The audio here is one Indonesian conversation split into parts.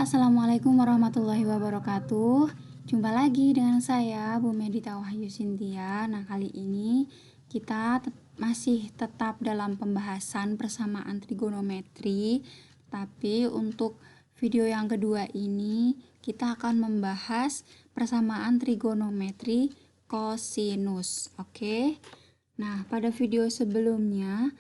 Assalamualaikum warahmatullahi wabarakatuh. Jumpa lagi dengan saya, Bu Medita Wahyu Sintia. Nah, kali ini kita masih tetap dalam pembahasan persamaan trigonometri. Tapi untuk video yang kedua ini, kita akan membahas persamaan trigonometri kosinus. Oke. Nah, pada video sebelumnya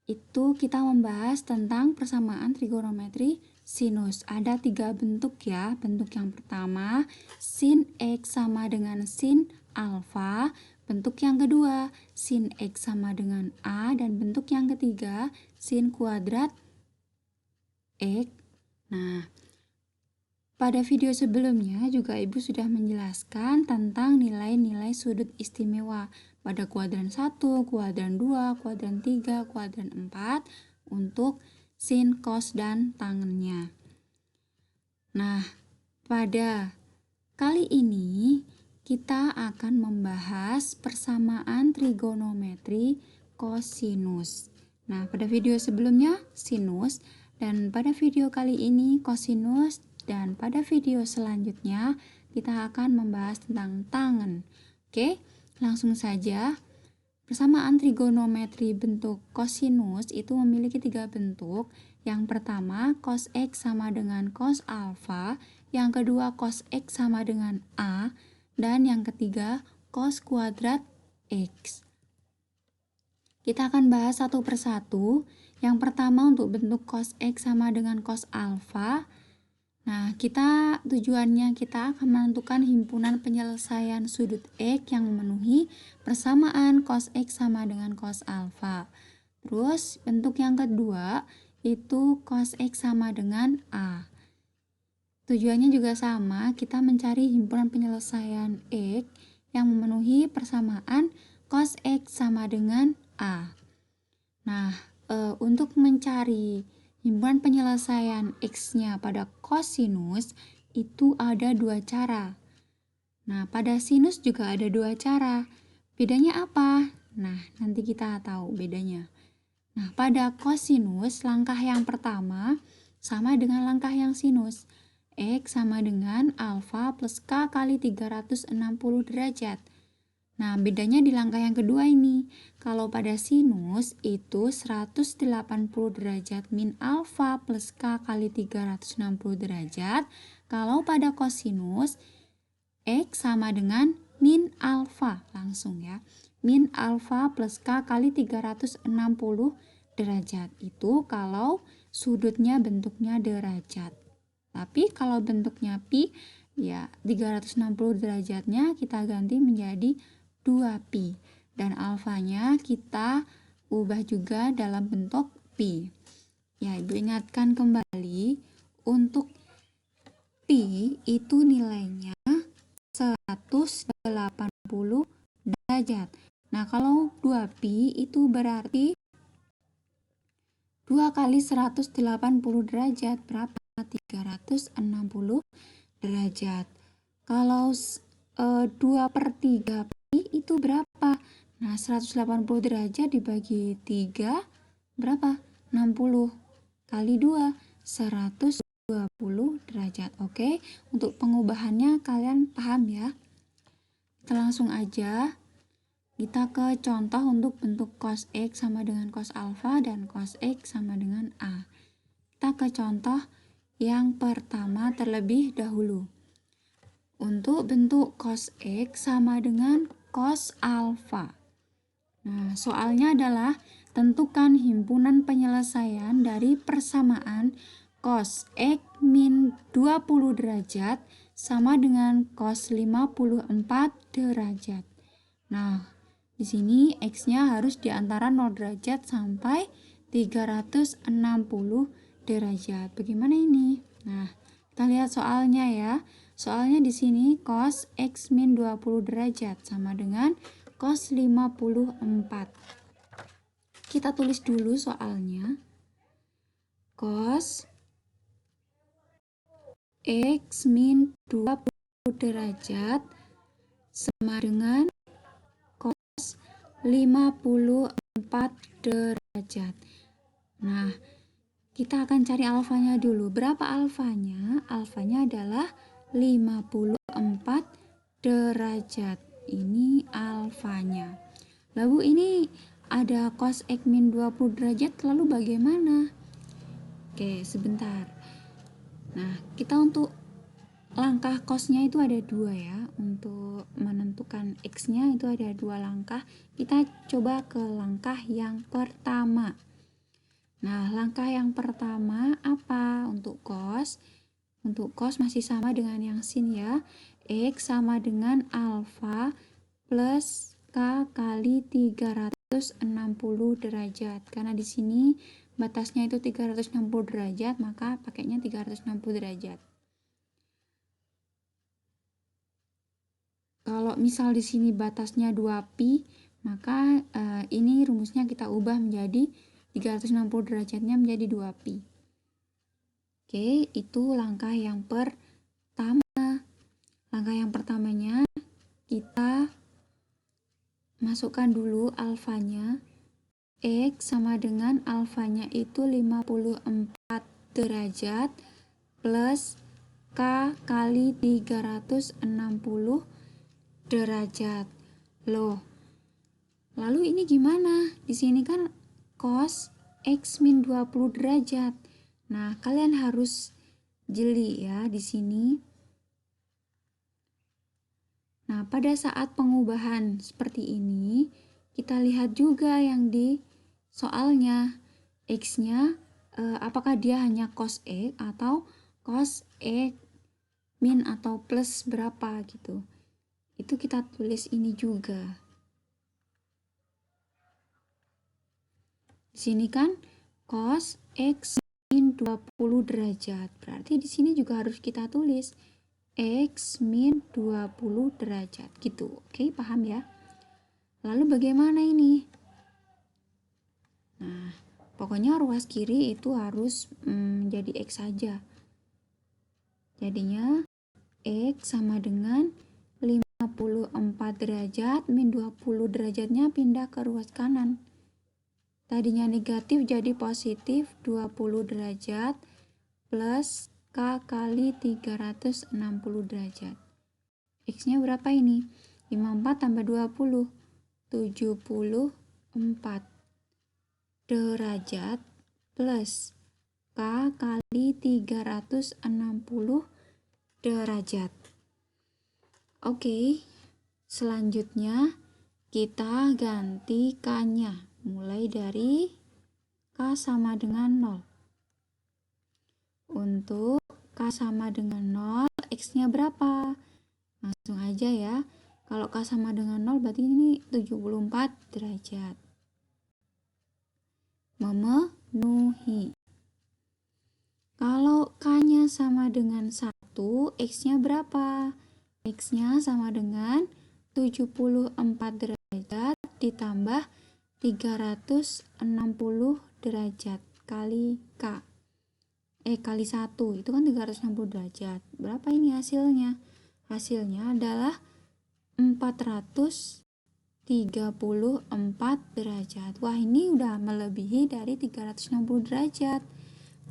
itu kita membahas tentang persamaan trigonometri sinus. Ada 3 bentuk ya. Bentuk yang pertama, sin X sama dengan sin alfa. Bentuk yang kedua, sin X sama dengan A. Dan bentuk yang ketiga, sin kuadrat X. Nah, pada video sebelumnya juga Ibu sudah menjelaskan tentang nilai-nilai sudut istimewa pada kuadran 1, kuadran 2, kuadran 3, kuadran 4 untuk sin, cos, dan tangennya. Nah, pada kali ini kita akan membahas persamaan trigonometri kosinus. Nah, pada video sebelumnya sinus, dan pada video kali ini kosinus, dan pada video selanjutnya kita akan membahas tentang tangen. Oke, langsung saja. Persamaan trigonometri bentuk kosinus itu memiliki 3 bentuk. Yang pertama, cos X sama dengan cos alfa. Yang kedua, cos X sama dengan A. Dan yang ketiga, cos kuadrat X. Kita akan bahas satu persatu. Yang pertama untuk bentuk cos X sama dengan cos alfa. Nah, tujuannya kita akan menentukan himpunan penyelesaian sudut X yang memenuhi persamaan cos X sama dengan cos alfa. Terus bentuk yang kedua itu cos X sama dengan A. Tujuannya juga sama, kita mencari himpunan penyelesaian X yang memenuhi persamaan cos X sama dengan A. Nah, untuk mencari himpunan penyelesaian X-nya pada kosinus itu ada 2 cara. Nah, pada sinus juga ada 2 cara. Bedanya apa? Nah, nanti kita tahu bedanya. Nah, pada kosinus langkah yang pertama sama dengan langkah yang sinus. X sama dengan alfa plus K kali 360 derajat. Nah, bedanya di langkah yang kedua ini. Kalau pada sinus itu 180 derajat min alfa plus K kali 360 derajat. Kalau pada kosinus, X sama dengan min alfa. Langsung ya. Min alfa plus K kali 360 derajat. Itu kalau sudutnya bentuknya derajat. Tapi kalau bentuknya pi, ya 360 derajatnya kita ganti menjadi 2pi, dan alfanya kita ubah juga dalam bentuk pi. Ya, Ibu ingatkan kembali, untuk pi itu nilainya 180 derajat. Nah, kalau 2pi itu berarti 2 kali 180 derajat berapa? 360 derajat. Kalau 2/3 itu berapa? Nah, 180 derajat dibagi 3 berapa? 60 kali 2 120 derajat. Oke, untuk pengubahannya kalian paham ya? Kita langsung aja. Kita ke contoh untuk bentuk cos X sama dengan cos alfa dan cos X sama dengan A. Kita ke contoh yang pertama terlebih dahulu. Untuk bentuk cos X sama dengan cos alfa. Nah, soalnya adalah tentukan himpunan penyelesaian dari persamaan cos X min 20 derajat sama dengan cos 54 derajat. Nah, di sini X-nya harus di antara 0 derajat sampai 360 derajat. Bagaimana ini? Nah, kita lihat soalnya ya. Soalnya di sini cos X min 20 derajat sama dengan cos 54. Kita tulis dulu soalnya. Cos X min 20 derajat sama dengan cos 54 derajat. Nah, Kita akan cari alfanya dulu. Berapa alfanya? Alfanya adalah 54 derajat. Ini alfanya. Lalu ini ada cos X min 20 derajat, lalu bagaimana? Oke, sebentar. Nah, kita untuk langkah cosnya itu ada dua ya. Untuk menentukan X-nya itu ada dua langkah. Kita coba ke langkah yang pertama. Nah, langkah yang pertama apa untuk cos? Untuk cos masih sama dengan yang sin ya. X sama dengan alfa plus K kali 360 derajat. Karena di sini batasnya itu 360 derajat, maka pakainya 360 derajat. Kalau misal di sini batasnya 2pi, maka ini rumusnya kita ubah menjadi 360 derajatnya menjadi 2pi. Oke, itu langkah yang pertama. Langkah yang pertamanya kita masukkan dulu alfanya. X sama dengan alfanya itu 54 derajat plus K kali 360 derajat. Loh, lalu ini gimana? Di sini kan cos X min 20 derajat. Nah, kalian harus jeli ya di sini. Nah, pada saat pengubahan seperti ini, kita lihat juga yang di soalnya. X-nya apakah dia hanya cos X atau cos X min atau plus berapa gitu. Itu kita tulis ini juga. Di sini kan cos X min 20 derajat. Berarti di sini juga harus kita tulis X min 20 derajat gitu. Oke, paham ya? Lalu bagaimana ini? Nah, pokoknya ruas kiri itu harus menjadi X saja. Jadinya X sama dengan 54 derajat min 20 derajatnya pindah ke ruas kanan. Tadinya negatif jadi positif 20 derajat plus K kali 360 derajat. X-nya berapa ini? 54 tambah 20, 74 derajat plus K kali 360 derajat. Oke, selanjutnya kita ganti K-nya. Mulai dari K sama dengan 0. Untuk K sama dengan 0, X-nya berapa? Langsung aja ya. Kalau K sama dengan 0 berarti ini 74 derajat. Memenuhi. Kalau K-nya sama dengan 1, X-nya berapa? X-nya sama dengan 74 derajat ditambah 360 derajat kali K. Kali 1, itu kan 360 derajat. Berapa ini hasilnya? Hasilnya adalah 434 derajat. Wah, ini udah melebihi dari 360 derajat.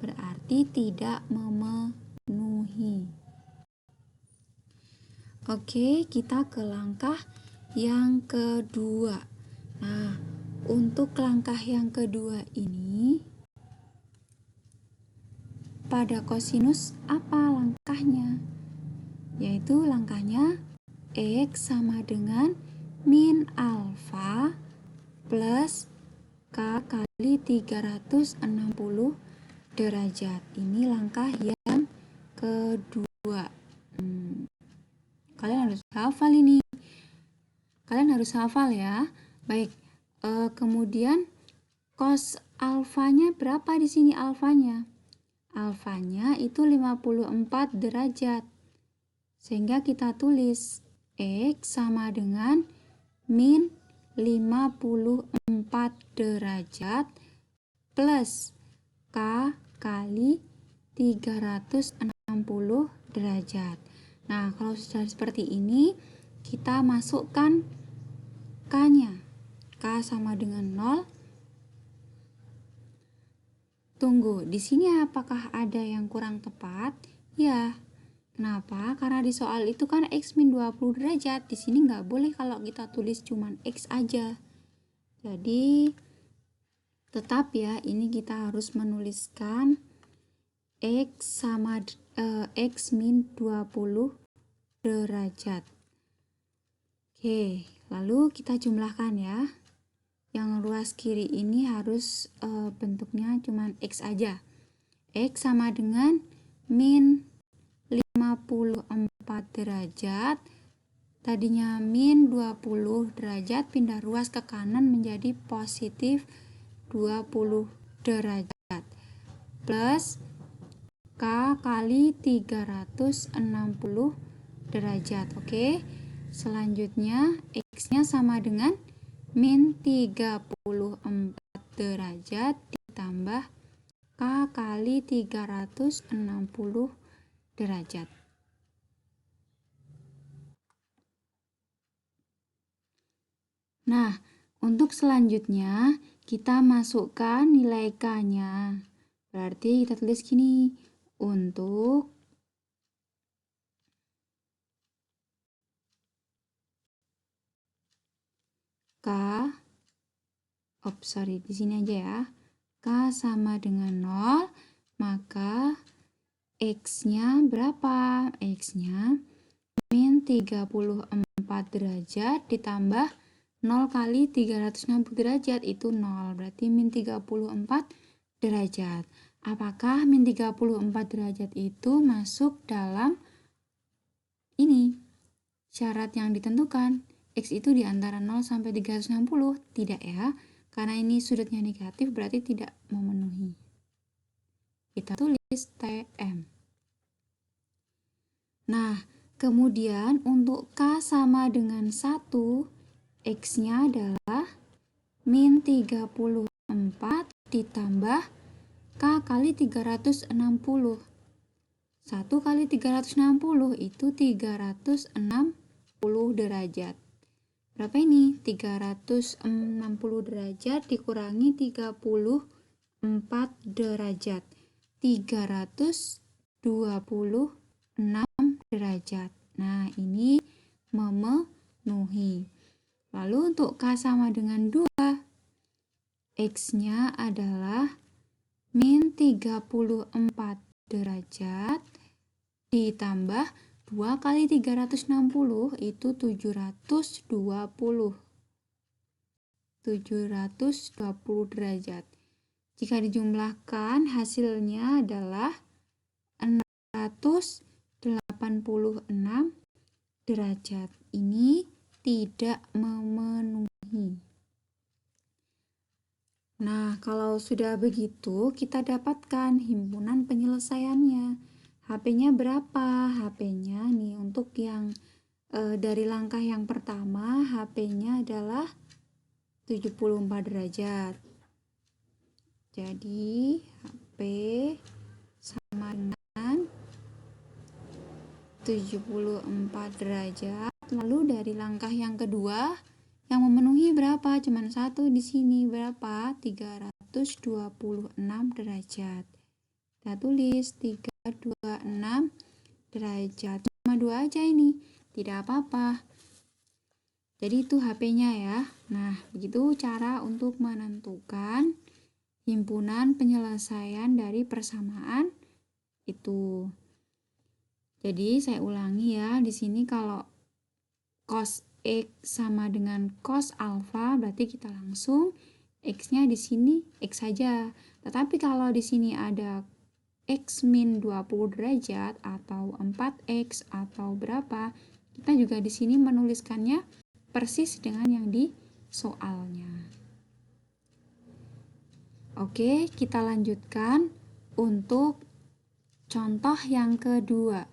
Berarti tidak memenuhi. Oke, kita ke langkah yang kedua. Nah, untuk langkah yang kedua ini, pada kosinus apa langkahnya? Yaitu langkahnya X sama dengan min alfa plus K kali 360 derajat. Ini langkah yang kedua. Kalian harus hafal ini. Kalian harus hafal ya. Baik, kemudian cos alfanya berapa di sini alfanya? Alfanya itu 54 derajat. Sehingga kita tulis X sama dengan min 54 derajat plus K kali 360 derajat. Nah, kalau sudah seperti ini, kita masukkan K-nya. K sama dengan 0. Tunggu, di sini apakah ada yang kurang tepat? Ya. Kenapa? Karena di soal itu kan X min 20 derajat. Di sini nggak boleh kalau kita tulis cuman X aja. Jadi, tetap ya, ini kita harus menuliskan X sama X min 20 derajat. Oke, lalu kita jumlahkan ya. Yang ruas kiri ini harus bentuknya cuman X aja. X sama dengan min 54 derajat. Tadinya min 20 derajat, pindah ruas ke kanan menjadi positif 20 derajat. Plus K kali 360 derajat. Oke. Selanjutnya X-nya sama dengan min 34 derajat ditambah K kali 360 derajat. Nah, untuk selanjutnya kita masukkan nilai K-nya. Berarti kita tulis gini, untuk K, di sini aja ya. K sama dengan 0, maka X-nya berapa? X-nya min 34 derajat ditambah 0 kali 360 derajat itu 0. Berarti min 34 derajat. Apakah min 34 derajat itu masuk dalam ini? Syarat yang ditentukan. X itu di antara 0 sampai 360. Tidak ya. Karena ini sudutnya negatif berarti tidak memenuhi. Kita tulis TM. Nah, kemudian untuk K sama dengan 1, X-nya adalah min 34 ditambah K kali 360. 1 kali 360 itu 360 derajat. Berapa ini? 360 derajat dikurangi 34 derajat. 326 derajat. Nah, ini memenuhi. Lalu untuk K sama dengan 2, X-nya adalah min 34 derajat ditambah 2 kali 360 itu 720. 720 derajat. Jika dijumlahkan hasilnya adalah 686 derajat. Ini tidak memenuhi. Nah, kalau sudah begitu, kita dapatkan himpunan penyelesaiannya. HP-nya berapa? HP-nya nih untuk yang dari langkah yang pertama, HP-nya adalah 74 derajat. Jadi, HP sama dengan 74 derajat. Lalu dari langkah yang kedua, yang memenuhi berapa? Cuman satu di sini. Berapa? 326 derajat. Kita tulis 326 derajat. Cuma 2 aja ini. Tidak apa-apa. Jadi itu HP-nya ya. Nah, begitu cara untuk menentukan himpunan penyelesaian dari persamaan itu. Jadi saya ulangi ya, di sini kalau cos X sama dengan cos alfa, berarti kita langsung X-nya di sini X saja. Tetapi kalau di sini ada X min 20 derajat atau 4X atau berapa, kita juga di sini menuliskannya persis dengan yang di soalnya. Oke, kita lanjutkan untuk contoh yang kedua.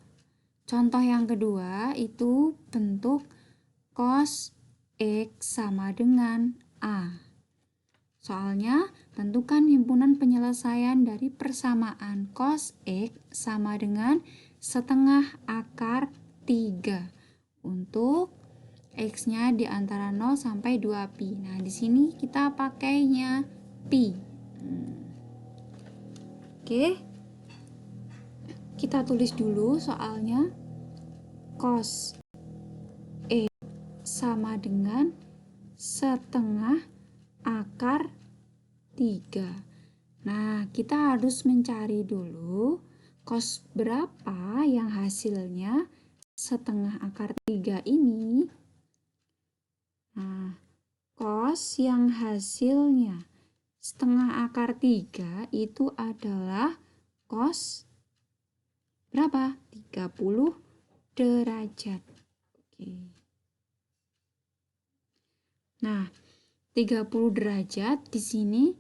Contoh yang kedua itu bentuk cos X sama dengan A. Soalnya, tentukan himpunan penyelesaian dari persamaan cos X sama dengan setengah akar 3 untuk X-nya di antara 0 sampai 2pi. Nah, di sini kita pakainya pi. Oke, kita tulis dulu soalnya. Cos X sama dengan setengah akar 3. Nah, kita harus mencari dulu cos berapa yang hasilnya setengah akar 3 ini. Nah, cos yang hasilnya setengah akar 3 itu adalah cos berapa? 30 derajat. Oke. Nah, 30 derajat di sini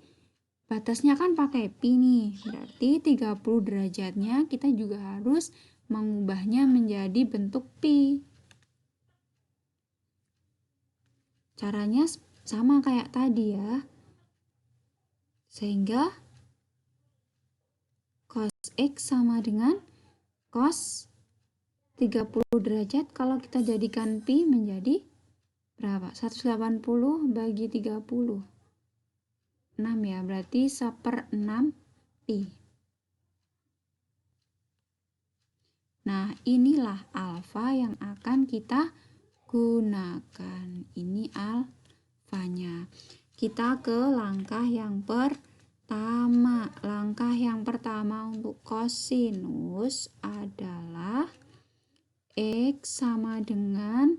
batasnya kan pakai pi nih. Berarti 30 derajatnya kita juga harus mengubahnya menjadi bentuk pi. Caranya sama kayak tadi ya. Sehingga cos X sama dengan cos 30 derajat kalau kita jadikan pi menjadi berapa? 180 bagi 30. 6 ya, berarti 1/6 pi. Nah, inilah alfa yang akan kita gunakan. Ini alfanya. Kita ke langkah yang pertama. Langkah yang pertama untuk kosinus adalah X sama dengan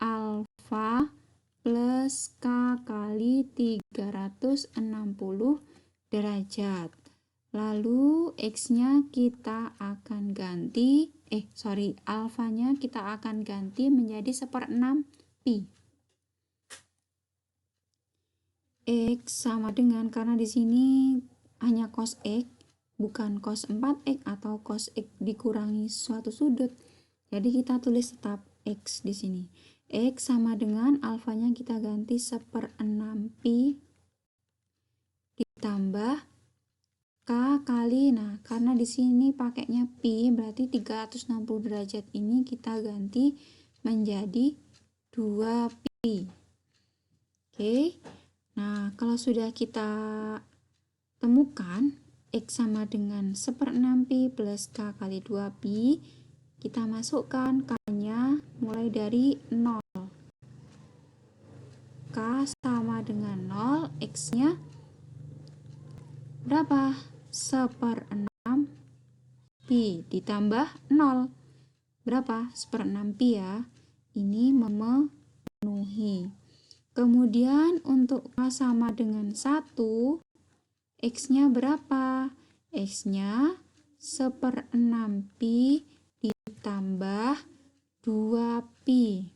alfa plus K kali 360 derajat. Lalu X-nya kita akan ganti, alfanya kita akan ganti menjadi 1/6 pi. X sama dengan, karena di sini hanya cos X, bukan cos 4X atau cos X dikurangi suatu sudut. Jadi kita tulis tetap X di sini. X sama dengan alfanya kita ganti 1/6 pi ditambah K kali, nah karena di sini pakainya pi berarti 360 derajat ini kita ganti menjadi 2 pi. Oke. Nah, kalau sudah kita temukan X sama dengan 1/6 pi plus K kali 2 pi, kita masukkan K-nya mulai dari 0. K sama dengan 0, X-nya berapa? 1/6 pi ditambah 0. Berapa? 1/6 pi ya. Ini memenuhi. Kemudian untuk K sama dengan 1, X-nya berapa? X-nya 1/6 pi ditambah 2 pi.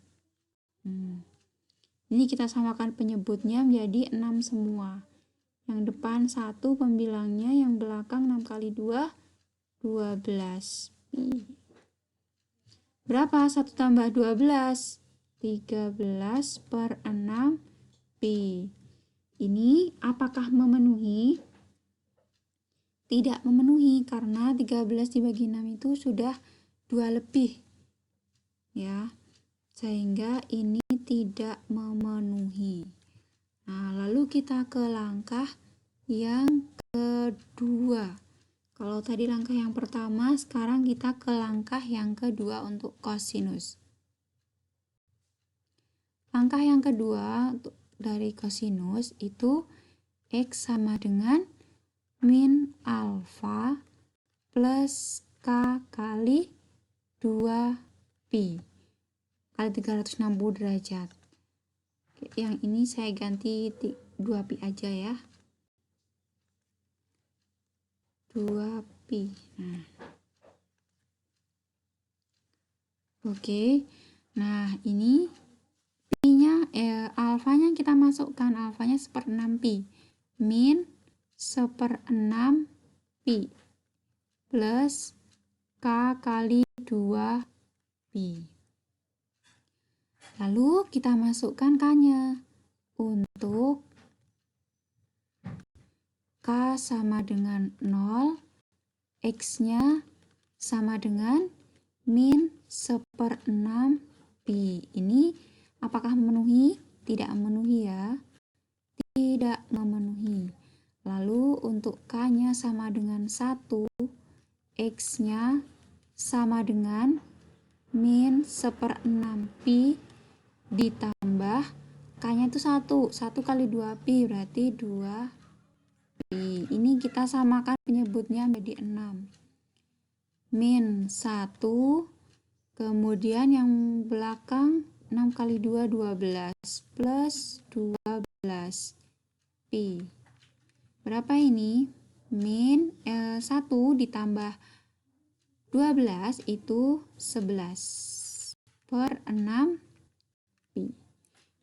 Ini kita samakan penyebutnya menjadi 6 semua. Yang depan 1 pembilangnya, yang belakang 6 kali 2, 12 pi. Berapa? 1 tambah 12? 13/6 pi. Ini apakah memenuhi? Tidak memenuhi, karena 13 dibagi 6 itu sudah 2 lebih. Ya, sehingga ini tidak memenuhi. Nah, lalu kita ke langkah yang kedua. Kalau tadi langkah yang pertama, sekarang kita ke langkah yang kedua untuk kosinus. Langkah yang kedua untuk dari kosinus itu X sama dengan min alfa plus K kali 2 pi kali 360 derajat. Yang ini saya ganti 2 pi aja ya. 2 pi. Nah. Oke. Nah, ini pi-nya alfanya kita masukkan. Alfanya 1/6 pi. Min 1/6 pi plus K kali 2 pi. Lalu kita masukkan K-nya. Untuk K sama dengan 0, X-nya sama dengan min 1/6 pi. Ini apakah memenuhi? Tidak memenuhi ya. Tidak memenuhi. Lalu untuk K-nya sama dengan 1, X-nya sama dengan min 1/6 pi ditambah K-nya itu 1. 1 kali 2 pi berarti 2 pi. Ini kita samakan penyebutnya menjadi 6. Min 1, kemudian yang belakang 6 kali 2, 12, plus 12 pi. Berapa ini? Min 1 ditambah 12 itu 11 per 6 pi.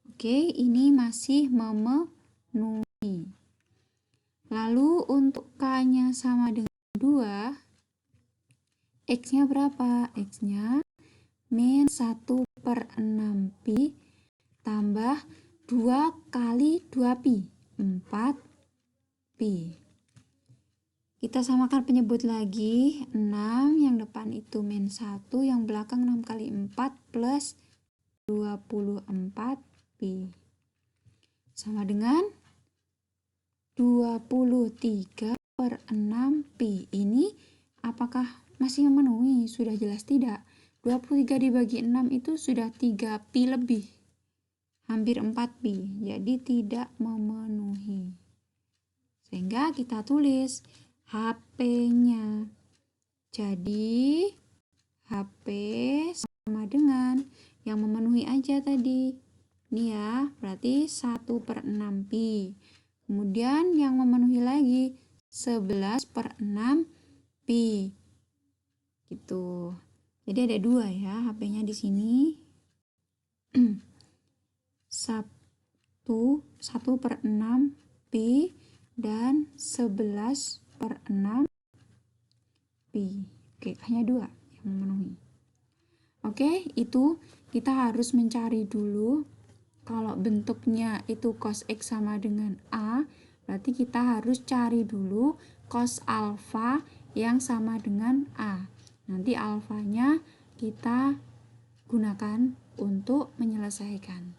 Oke, ini masih memenuhi. Lalu untuk K-nya sama dengan 2, X-nya berapa? X-nya min 1 per 6 pi tambah 2 kali 2 pi, 4 pi. Kita samakan penyebut lagi, 6 yang depan itu min 1, yang belakang 6 kali 4 plus 24 pi. Sama dengan 23 per 6 pi. Ini apakah masih memenuhi? Sudah jelas tidak. 23 dibagi 6 itu sudah 3 pi lebih. Hampir 4 pi. Jadi tidak memenuhi. Sehingga kita tulis HP-nya. Jadi HP sama dengan yang memenuhi aja tadi. Ini ya, berarti 1 per 6 pi. Kemudian yang memenuhi lagi 11 per 6 pi. Gitu. Jadi ada 2 ya HP-nya di sini. 1 per 6 pi dan 11 per 6 pi. Oke, hanya 2 yang memenuhi. Oke, itu kita harus mencari dulu. Kalau bentuknya itu cos X sama dengan A, berarti kita harus cari dulu cos alfa yang sama dengan A. Nanti alfanya kita gunakan untuk menyelesaikan.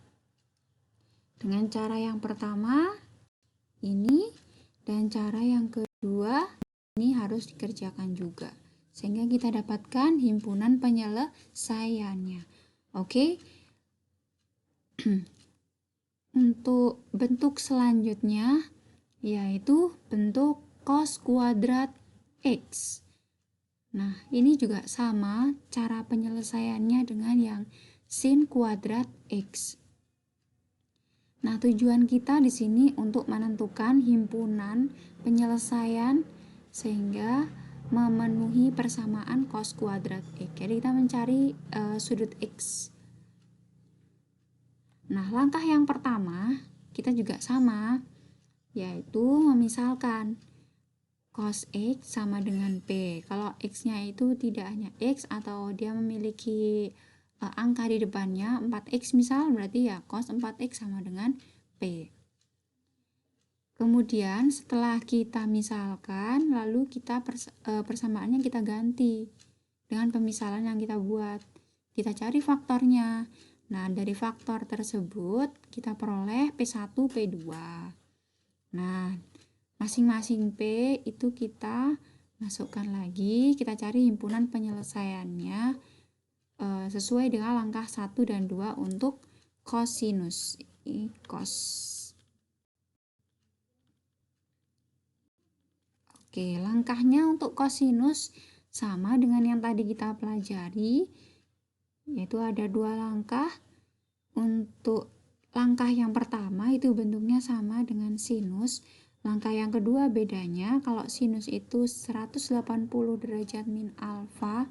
Dengan cara yang pertama, ini, dan cara yang kedua, ini harus dikerjakan juga. Sehingga kita dapatkan himpunan penyelesaiannya. Oke. Untuk bentuk selanjutnya yaitu bentuk cos kuadrat X. Nah, ini juga sama cara penyelesaiannya dengan yang sin kuadrat X. Nah, tujuan kita di sini untuk menentukan himpunan penyelesaian sehingga memenuhi persamaan cos kuadrat X. Jadi kita mencari sudut X. Nah, langkah yang pertama kita juga sama, yaitu memisalkan cos X sama dengan P. Kalau X-nya itu tidak hanya X atau dia memiliki angka di depannya 4X misal, berarti ya cos 4X sama dengan P. Kemudian setelah kita misalkan, lalu kita persamaannya kita ganti dengan pemisalan yang kita buat. Kita cari faktornya. Nah, dari faktor tersebut kita peroleh P1, P2. Nah, masing-masing P itu kita masukkan lagi, kita cari himpunan penyelesaiannya sesuai dengan langkah 1 dan 2 untuk kosinus. Ini cos. Oke, langkahnya untuk kosinus sama dengan yang tadi kita pelajari, yaitu ada 2 langkah. Untuk langkah yang pertama itu bentuknya sama dengan sinus. Langkah yang kedua bedanya, kalau sinus itu 180 derajat min alfa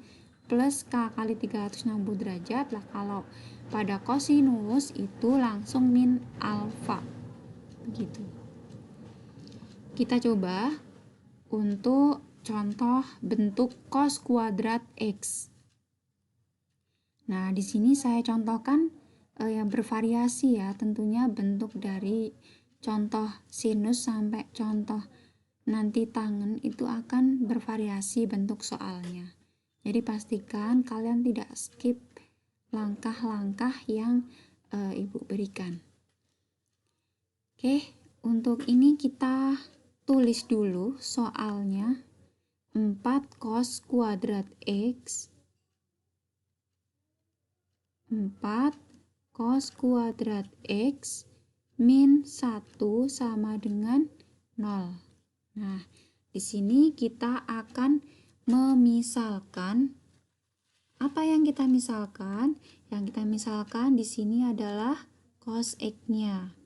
plus K kali 360 derajat lah. Kalau pada kosinus itu langsung min alfa. Begitu. Kita coba untuk contoh bentuk cos kuadrat X. Nah, di sini saya contohkan yang bervariasi ya, tentunya bentuk dari contoh sinus sampai contoh nanti tangen itu akan bervariasi bentuk soalnya. Jadi pastikan kalian tidak skip langkah-langkah yang Ibu berikan. Oke, untuk ini kita tulis dulu soalnya. 4 cos kuadrat X 4 cos kuadrat X min 1 sama dengan 0. Nah, di sini kita akan memisalkan. Apa yang kita misalkan? Yang kita misalkan di sini adalah cos X-nya.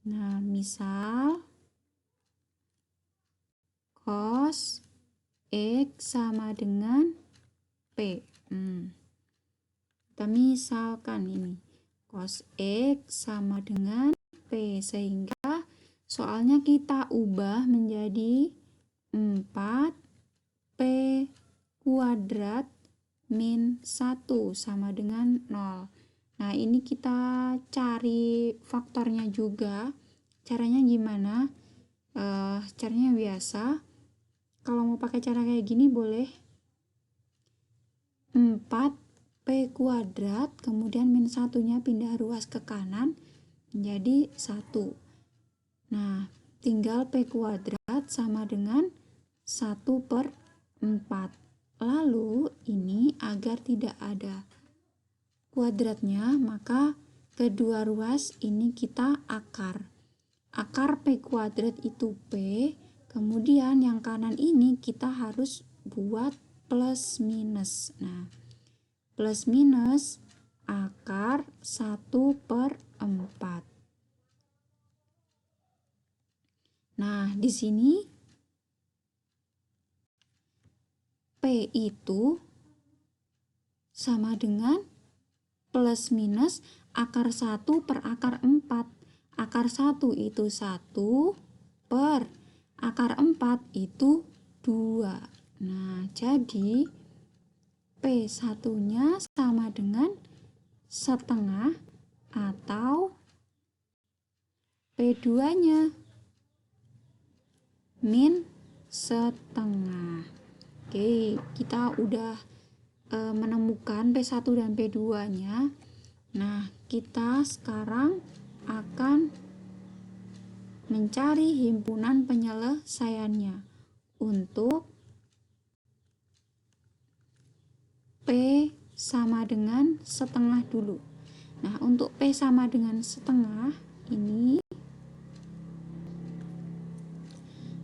Nah, misal cos X sama dengan P. Kita misalkan ini cos X sama dengan P, sehingga soalnya kita ubah menjadi 4 P kuadrat min 1 sama dengan 0. Nah, ini kita cari faktornya juga. Caranya gimana? Caranya biasa. Kalau mau pakai cara kayak gini boleh 4 P kuadrat, kemudian min 1-nya pindah ruas ke kanan menjadi 1. Nah, tinggal P kuadrat sama dengan 1/4. Lalu ini agar tidak ada kuadratnya, maka kedua ruas ini kita akar. Akar P kuadrat itu P, kemudian yang kanan ini kita harus buat plus minus. Nah, plus minus akar 1/4. Nah, di sini P itu sama dengan plus minus akar 1 per akar 4. Akar 1 itu 1 per akar 4 itu 2. Nah, jadi P1-nya sama dengan setengah atau P2-nya min setengah. Oke, kita udah menemukan P1 dan P2-nya. Nah, kita sekarang akan mencari himpunan penyelesaiannya untuk P sama dengan setengah dulu. Nah, untuk P sama dengan setengah ini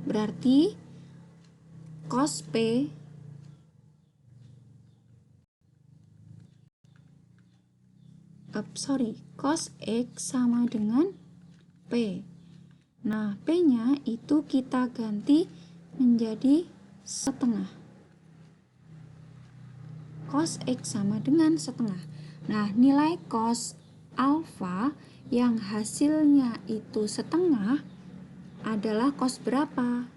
berarti cos P cos X sama dengan P. Nah, P-nya itu kita ganti menjadi setengah. Cos X sama dengan setengah. Nah, nilai cos alfa yang hasilnya itu setengah adalah cos berapa?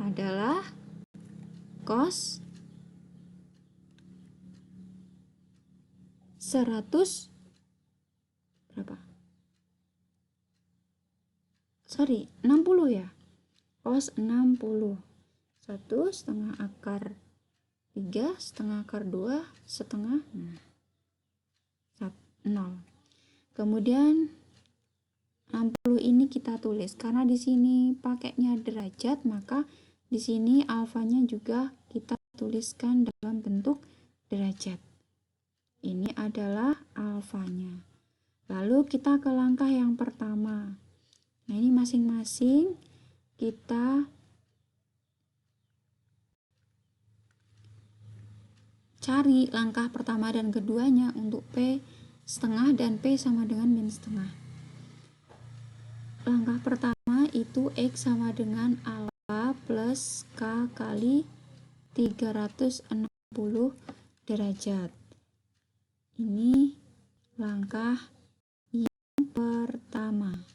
Adalah cos 100 berapa? 60 ya? Cos 60. 1 setengah akar 3 setengah akar 2 setengah 0. Kemudian 60 ini kita tulis karena di sini pakainya derajat, maka di sini alfanya juga kita tuliskan dalam bentuk derajat. Ini adalah alfanya. Lalu kita ke langkah yang pertama. Nah, ini masing-masing kita cari langkah pertama dan keduanya untuk P setengah dan P sama dengan min setengah. Langkah pertama itu X sama dengan alfa plus K kali 360 derajat. Ini langkah yang pertama.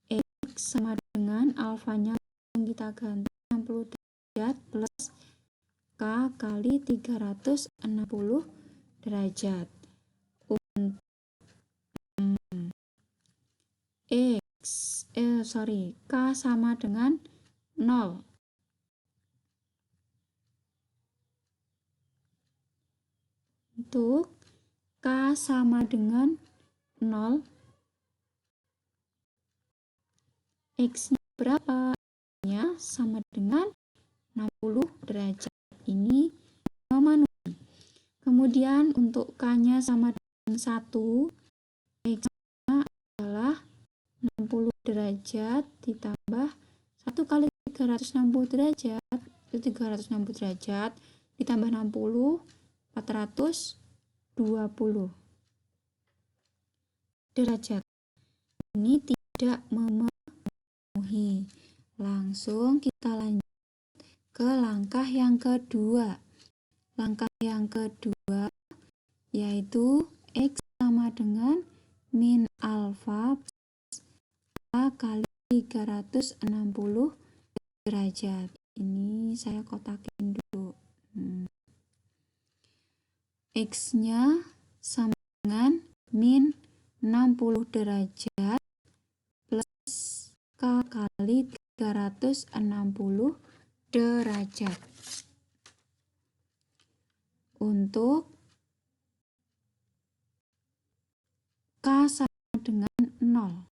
X sama dengan alfanya kita ganti 60 derajat plus K kali 360 derajat. K sama dengan 0. Untuk K sama dengan 0, X-nya berapa? X-nya sama dengan 60 derajat. Ini memenuhi. Kemudian untuk K-nya sama dengan 1, X-nya adalah 60 derajat ditambah 1 kali 360 derajat, itu 360 derajat ditambah 60, 420 derajat. Ini tidak memenuhi. Langsung kita lanjut ke langkah yang kedua. Langkah yang kedua yaitu X sama dengan min alfa A kali 360 derajat. Ini saya kotakin dulu. X-nya sama dengan min 60 derajat plus K kali 360 derajat. Untuk K sama dengan 0.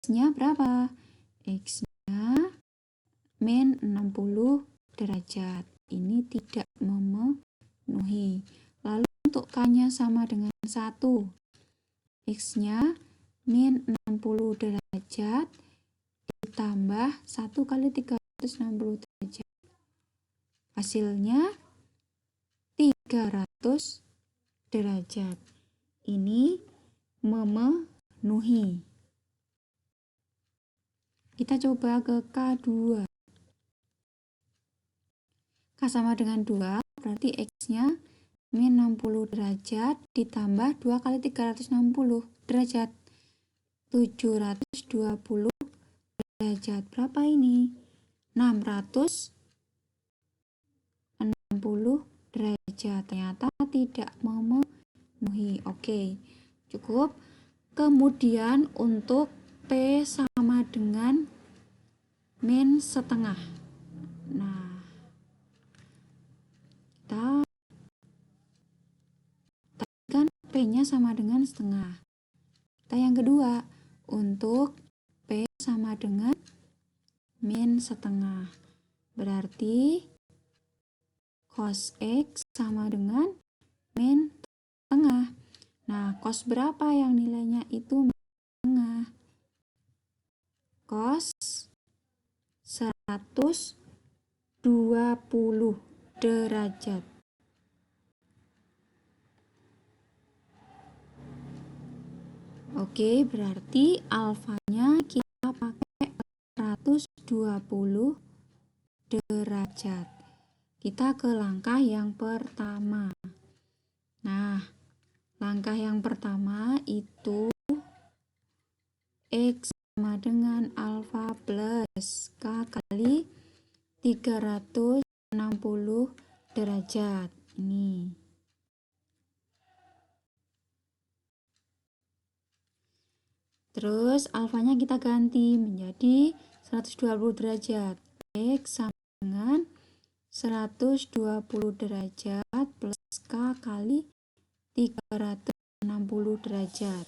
X-nya berapa? X-nya min 60 derajat. Ini tidak memenuhi. Lalu untuk K-nya sama dengan 1. X-nya min 60 derajat ditambah 1 kali 360 derajat. Hasilnya 300 derajat. Ini memenuhi. Kita coba ke K2. K sama dengan 2, berarti X-nya min 60 derajat ditambah 2 kali 360 derajat. 720 derajat. Berapa ini? 660 derajat. Ternyata tidak memenuhi. Oke, cukup. Kemudian untuk P sama dengan min setengah. Nah, kita kan P-nya sama dengan setengah. Kita yang kedua, untuk P sama dengan min setengah. Berarti cos X sama dengan min setengah. Nah, cos berapa yang nilainya itu min setengah? Cos 120 derajat. Oke, berarti alfanya kita pakai 120 derajat. Kita ke langkah yang pertama. Nah, langkah yang pertama itu X sama dengan alfa plus K kali 360 derajat. Ini. Terus alfanya kita ganti menjadi 120 derajat. X sama dengan 120 derajat plus K kali 360 derajat.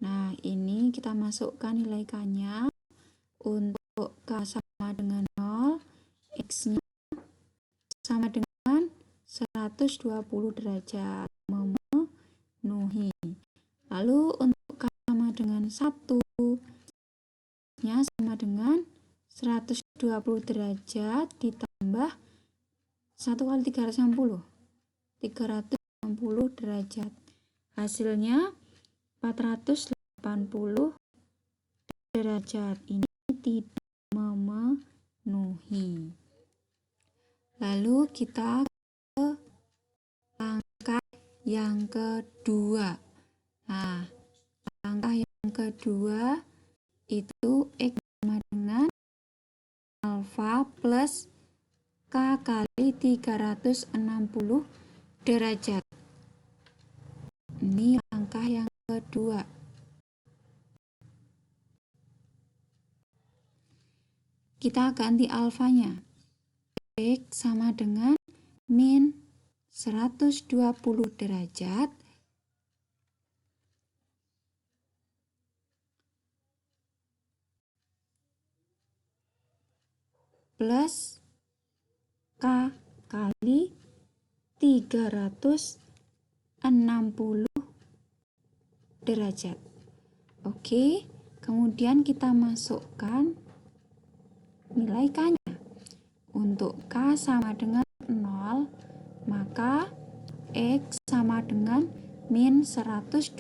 Nah, ini kita masukkan nilai K-nya. Untuk K sama dengan 0, X-nya sama dengan 120 derajat. Memenuhi. Lalu untuk K sama dengan 1, X-nya sama dengan 120 derajat ditambah 1 kali 360 derajat. Hasilnya 480 derajat. Ini tidak memenuhi. Lalu kita ke langkah yang kedua. Nah, langkah yang kedua itu X sama dengan alfa plus K kali 360 derajat. Ini langkah yang kedua. Kita ganti alfanya. X sama dengan min 120 derajat plus K kali 360 derajat. Oke, kemudian kita masukkan nilai K-nya. Untuk K sama dengan 0, maka X sama dengan min 120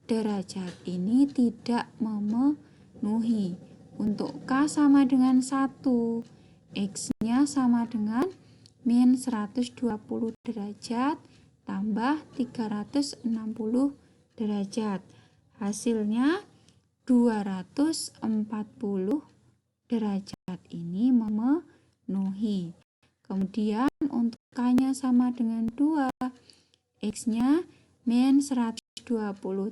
derajat. Ini tidak memenuhi. Untuk K sama dengan 1, X-nya sama dengan min 120 derajat tambah 360 derajat. Hasilnya 240 derajat. Ini memenuhi. Kemudian untuk K-nya sama dengan 2, X-nya min 120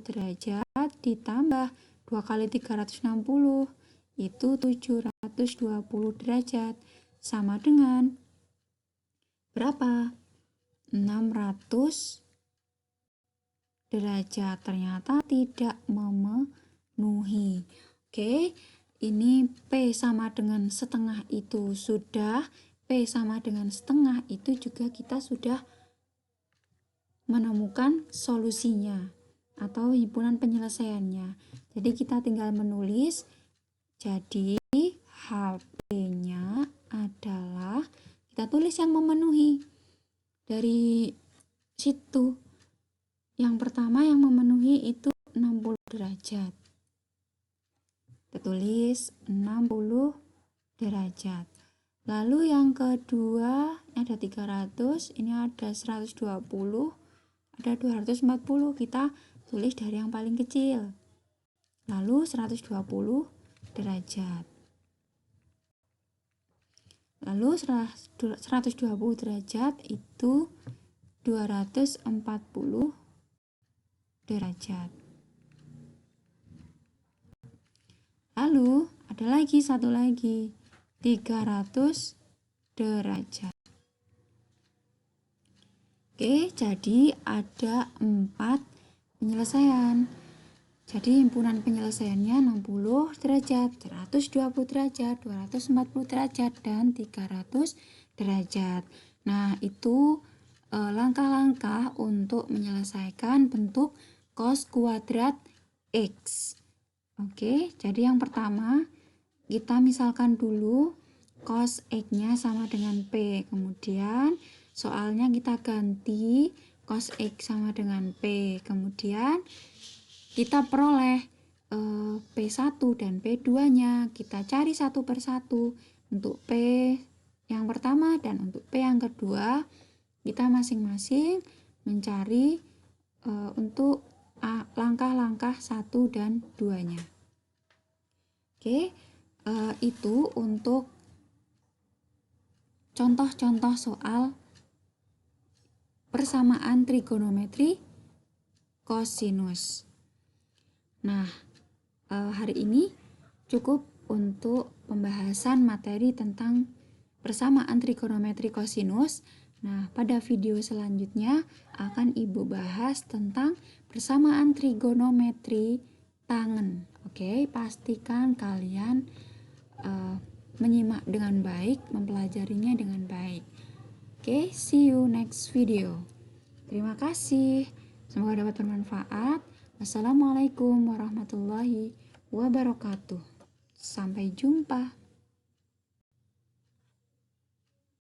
derajat ditambah 2 kali 360, itu 720 derajat. Sama dengan berapa? 600 derajat. Ternyata tidak memenuhi. Oke, ini P sama dengan setengah itu sudah. P sama dengan setengah itu juga kita sudah menemukan solusinya atau himpunan penyelesaiannya. Jadi kita tinggal menulis. Jadi HP-nya adalah, kita tulis yang memenuhi dari situ. Yang pertama yang memenuhi itu 60 derajat. Kita tulis 60 derajat. Lalu yang kedua ada 300, ini ada 120, ada 240. Kita tulis dari yang paling kecil. Lalu 120 derajat. Lalu 120 derajat itu 240 derajat. Lalu ada lagi satu lagi, 300 derajat. Oke, jadi ada 4 penyelesaian. Jadi himpunan penyelesaiannya 60 derajat, 120 derajat, 240 derajat, dan 300 derajat. Nah, itu langkah-langkah untuk menyelesaikan bentuk cos kuadrat X. Oke, jadi yang pertama kita misalkan dulu cos X-nya sama dengan P. Kemudian soalnya kita ganti cos X sama dengan P. Kemudian kita peroleh P1 dan P2-nya. Kita cari satu persatu. Untuk P yang pertama dan untuk P yang kedua, kita masing-masing mencari untuk langkah-langkah 1 dan 2-nya. Oke, itu untuk contoh-contoh soal persamaan trigonometri kosinus. Nah, hari ini cukup untuk pembahasan materi tentang persamaan trigonometri kosinus. Nah, pada video selanjutnya akan Ibu bahas tentang persamaan trigonometri tangen. Oke, pastikan kalian menyimak dengan baik, mempelajarinya dengan baik. Oke, see you next video. Terima kasih. Semoga dapat bermanfaat. Wassalamualaikum warahmatullahi wabarakatuh. Sampai jumpa.